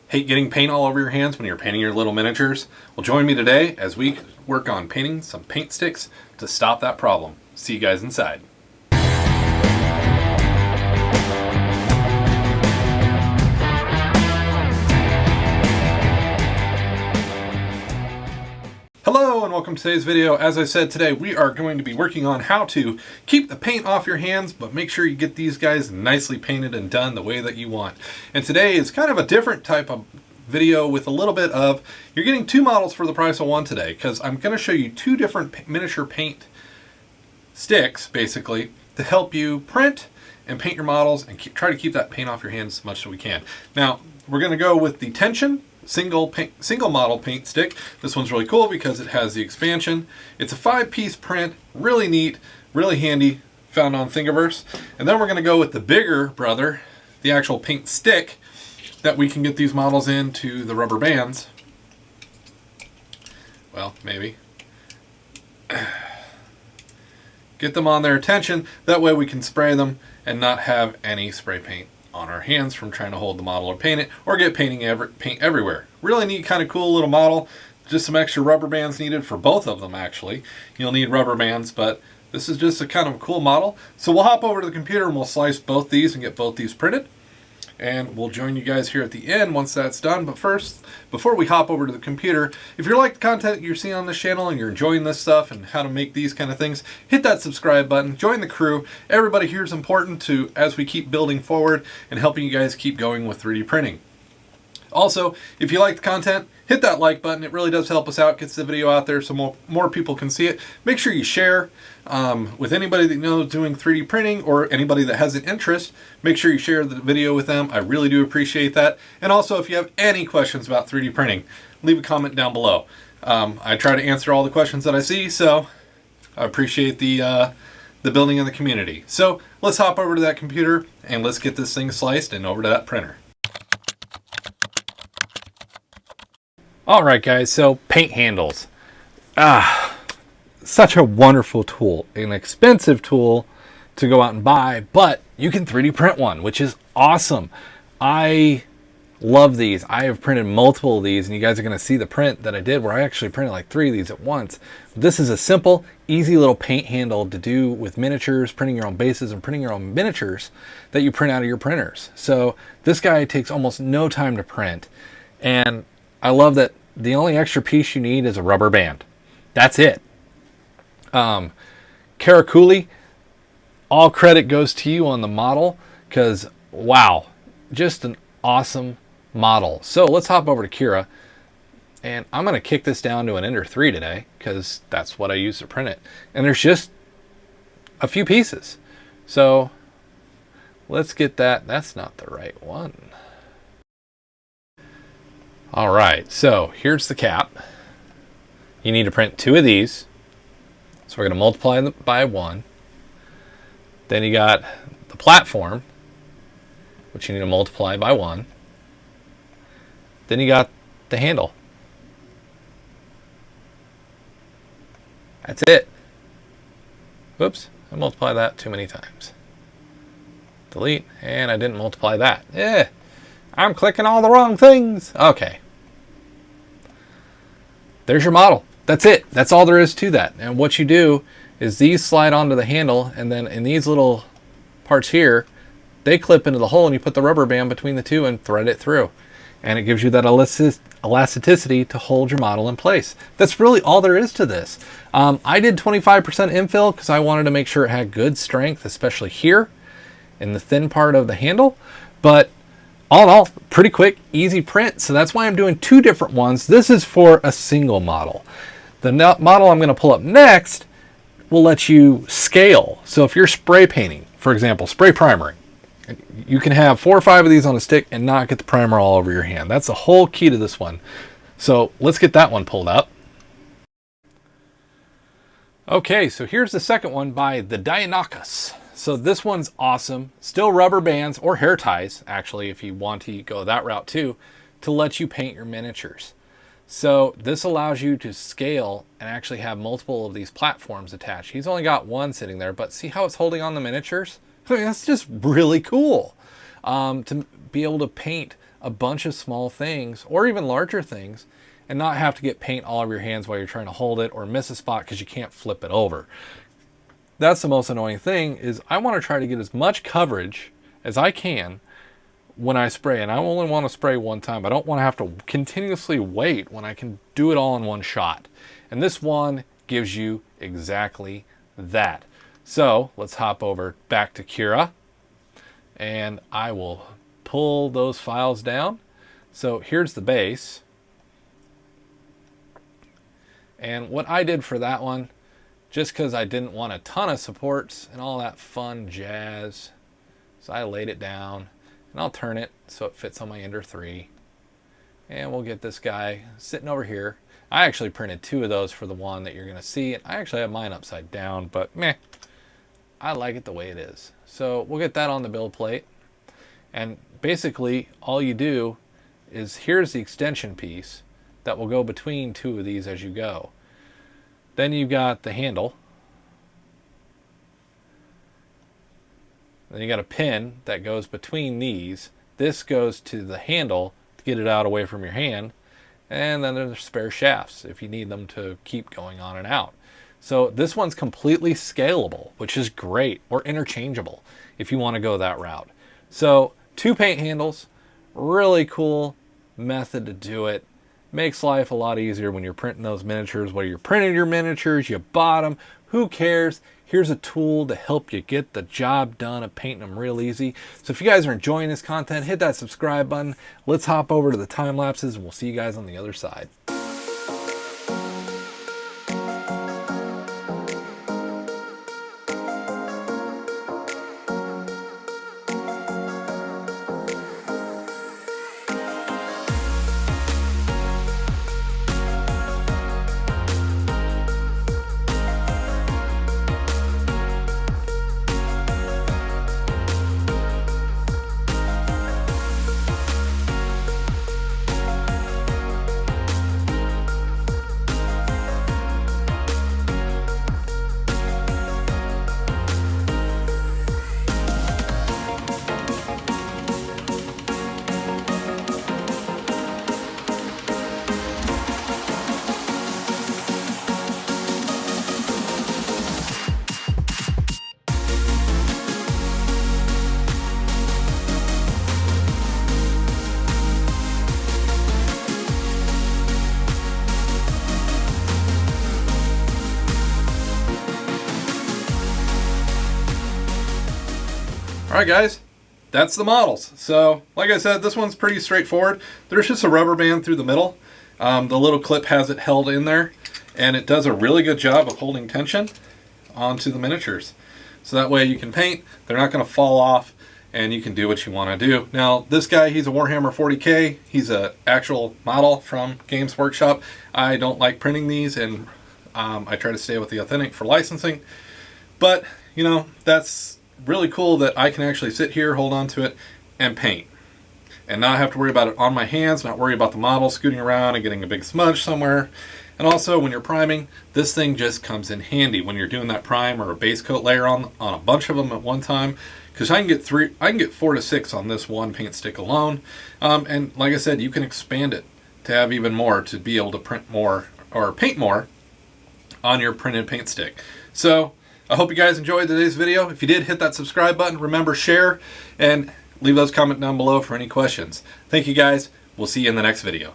Hate getting paint all over your hands when you're painting your little miniatures? Well, join me today as we work on painting some paint sticks to stop that problem. See you guys inside. Hello and welcome to today's video. As I said, today we are going to be working on how to keep the paint off your hands, but make sure you get these guys nicely painted and done the way that you want. And today is kind of a different type of video with a little bit of, you're getting two models for the price of one today, because I'm going to show you two different miniature paint sticks, basically, to help you print and paint your models and try to keep that paint off your hands as much as we can. Now, we're going to go with the tension single model paint stick. This one's really cool because it has the expansion. It's a 5-piece print, really neat, really handy, found on Thingiverse. And then we're going to go with the bigger brother, the actual paint stick that we can get these models into the rubber bands. Well, maybe. Get them on their tension, that way we can spray them and not have any spray paint on our hands from trying to hold the model or paint it, or get paint everywhere. Really neat, kind of cool little model. Just some extra rubber bands needed for both of them, actually. You'll need rubber bands, but this is just a kind of cool model. So we'll hop over to the computer and we'll slice both these and get both these printed. And we'll join you guys here at the end once that's done. But first, before we hop over to the computer, if you like the content you're seeing on this channel and you're enjoying this stuff and how to make these kind of things, hit that subscribe button, join the crew. Everybody here is important to as we keep building forward and helping you guys keep going with 3D printing. Also, if you like the content, hit that like button. It really does help us out, gets the video out there so more people can see it. Make sure you share with anybody that you know is doing 3D printing or anybody that has an interest. Make sure you share the video with them. I really do appreciate that. And also, if you have any questions about 3D printing, leave a comment down below. I try to answer all the questions that I see, so I appreciate the building of the community. So let's hop over to that computer and let's get this thing sliced and over to that printer. Alright guys, so paint handles. Such a wonderful tool. An expensive tool to go out and buy, but you can 3D print one, which is awesome. I love these. I have printed multiple of these, and you guys are going to see the print that I did where I actually printed like 3 of these at once. This is a simple, easy little paint handle to do with miniatures, printing your own bases and printing your own miniatures that you print out of your printers. So this guy takes almost no time to print, and I love that the only extra piece you need is a rubber band. That's it. Karakulli, all credit goes to you on the model because, wow, just an awesome model. So let's hop over to Cura, and I'm going to kick this down to an Ender 3 today because that's what I use to print it. And there's just a few pieces. So let's get that. That's not the right one. All right, so here's the cap. You need to print 2 of these. So we're going to multiply them by 1. Then you got the platform, which you need to multiply by 1. Then you got the handle. That's it. Whoops, I multiplied that too many times. Delete, and I didn't multiply that. I'm clicking all the wrong things. Okay. There's your model. That's it. That's all there is to that. And what you do is these slide onto the handle, and then in these little parts here, they clip into the hole, and you put the rubber band between the two and thread it through. And it gives you that elasticity to hold your model in place. That's really all there is to this. I did 25% infill because I wanted to make sure it had good strength, especially here in the thin part of the handle. But all in all, pretty quick, easy print. So that's why I'm doing 2 different ones. This is for a single model. The model I'm going to pull up next will let you scale. So if you're spray painting, for example, spray primering, you can have 4 or 5 of these on a stick and not get the primer all over your hand. That's the whole key to this one. So let's get that one pulled up. Okay, so here's the second one by TheDeinonychus. So this one's awesome. Still rubber bands or hair ties, actually, if you want to go that route too, to let you paint your miniatures. So this allows you to scale and actually have multiple of these platforms attached. He's only got one sitting there, but see how it's holding on the miniatures? I mean, that's just really cool to be able to paint a bunch of small things or even larger things and not have to get paint all over your hands while you're trying to hold it or miss a spot because you can't flip it over. That's the most annoying thing, is I want to try to get as much coverage as I can when I spray, and I only want to spray one time. I don't want to have to continuously wait when I can do it all in one shot. And this one gives you exactly that. So let's hop over back to Cura, and I will pull those files down. So here's the base. And what I did for that one, just because I didn't want a ton of supports and all that fun jazz, so I laid it down, and I'll turn it so it fits on my Ender 3. And we'll get this guy sitting over here. I actually printed 2 of those for the one that you're going to see. And I actually have mine upside down, but meh, I like it the way it is. So we'll get that on the build plate. And basically all you do is, here's the extension piece that will go between 2 of these as you go. Then you've got the handle. Then you got a pin that goes between these. This goes to the handle to get it out away from your hand. And then there's spare shafts if you need them to keep going on and out. So this one's completely scalable, which is great, or interchangeable if you want to go that route. So 2 paint handles, really cool method to do it. Makes life a lot easier when you're printing those miniatures. Whether you're printing your miniatures, you bought them, who cares? Here's a tool to help you get the job done of painting them real easy. So if you guys are enjoying this content, hit that subscribe button. Let's hop over to the time lapses, and we'll see you guys on the other side. Alright guys, that's the models. So like I said, this one's pretty straightforward. There's just a rubber band through the middle. The little clip has it held in there, and it does a really good job of holding tension onto the miniatures. So that way you can paint, they're not going to fall off, and you can do what you want to do. Now this guy, he's a Warhammer 40K. He's an actual model from Games Workshop. I don't like printing these, and I try to stay with the authentic for licensing. But, you know, that's really cool that I can actually sit here, hold on to it, and paint. And not have to worry about it on my hands, not worry about the model scooting around and getting a big smudge somewhere. And also, when you're priming, this thing just comes in handy when you're doing that prime or a base coat layer on a bunch of them at one time. Because I can get 4 to 6 on this one paint stick alone. And like I said, you can expand it to have even more, to be able to print more or paint more on your printed paint stick. So I hope you guys enjoyed today's video. If you did, hit that subscribe button. Remember, share, and leave those comments down below for any questions. Thank you guys. We'll see you in the next video.